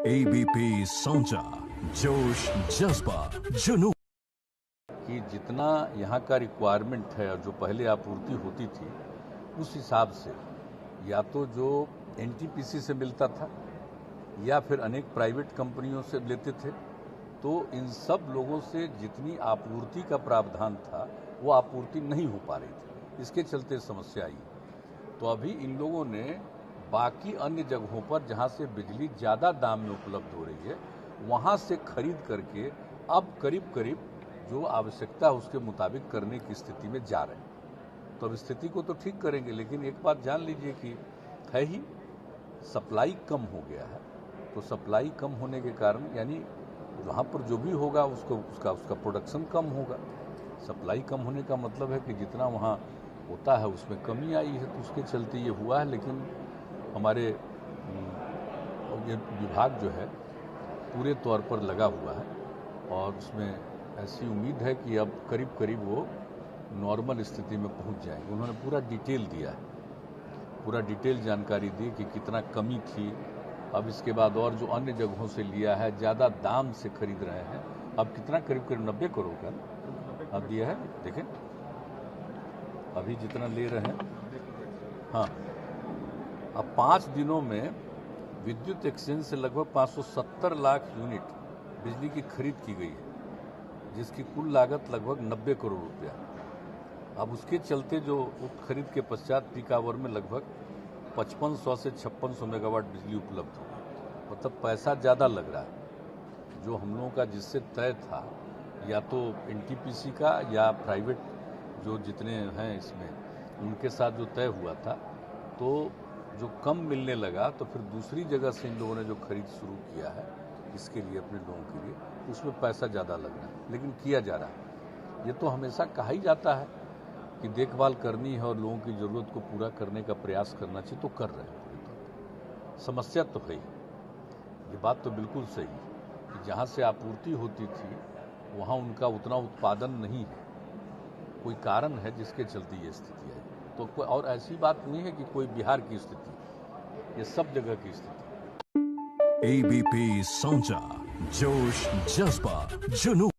ABP सांचा जोश जज्बा जुनून। कि जितना यहाँ का रिक्वायरमेंट है और जो पहले आपूर्ति होती थी उस हिसाब से या तो जो एनटीपीसी से मिलता था या फिर अनेक प्राइवेट कंपनियों से लेते थे, तो इन सब लोगों से जितनी आपूर्ति का प्रावधान था वो आपूर्ति नहीं हो पा रही थी। इसके चलते समस्या आई। तो अभी इन लोगों ने बाकी अन्य जगहों पर जहाँ से बिजली ज़्यादा दाम में उपलब्ध हो रही है वहाँ से खरीद करके अब करीब करीब जो आवश्यकता है उसके मुताबिक करने की स्थिति में जा रहे हैं। तो अब स्थिति को तो ठीक करेंगे, लेकिन एक बात जान लीजिए कि है ही सप्लाई कम हो गया है। तो सप्लाई कम होने के कारण यानी वहाँ पर जो भी होगा उसका प्रोडक्शन कम होगा। सप्लाई कम होने का मतलब है कि जितना वहाँ होता है उसमें कमी आई है, तो उसके चलते ये हुआ है। लेकिन हमारे विभाग जो है पूरे तौर पर लगा हुआ है और उसमें ऐसी उम्मीद है कि अब करीब करीब वो नॉर्मल स्थिति में पहुंच जाएंगे। उन्होंने पूरा डिटेल दिया है, पूरा डिटेल जानकारी दी कि कितना कमी थी। अब इसके बाद और जो अन्य जगहों से लिया है ज़्यादा दाम से खरीद रहे हैं, अब कितना करीब करीब 90 करोड़ का अब दिया है। देखें अभी जितना ले रहे हैं, हाँ, अब 5 दिनों में विद्युत एक्सचेंज से लगभग 570 लाख यूनिट बिजली की खरीद की गई है, जिसकी कुल लागत लगभग 90 करोड़ रुपया। अब उसके चलते जो खरीद के पश्चात पीक आवर में लगभग 5500 से 5600 मेगावाट बिजली उपलब्ध हो, मतलब पैसा ज़्यादा लग रहा है। जो हम लोगों का जिससे तय था या तो एनटीपीसी का या प्राइवेट जो जितने हैं इसमें उनके साथ जो तय हुआ था, तो जो कम मिलने लगा तो फिर दूसरी जगह से इन लोगों ने जो खरीद शुरू किया है इसके लिए अपने लोगों के लिए, उसमें पैसा ज़्यादा लग रहा है, लेकिन किया जा रहा है। ये तो हमेशा कहा ही जाता है कि देखभाल करनी है और लोगों की ज़रूरत को पूरा करने का प्रयास करना चाहिए, तो कर रहे हैं। समस्या तो है ही, ये बात तो बिल्कुल सही है कि जहाँ से आपूर्ति होती थी वहाँ उनका उतना उत्पादन नहीं है, कोई कारण है जिसके चलते ये स्थिति है। तो कोई और ऐसी बात नहीं है कि कोई बिहार की स्थिति, ये सब जगह की स्थिति। एबीपी सांचा जोश जज्बा जुनून।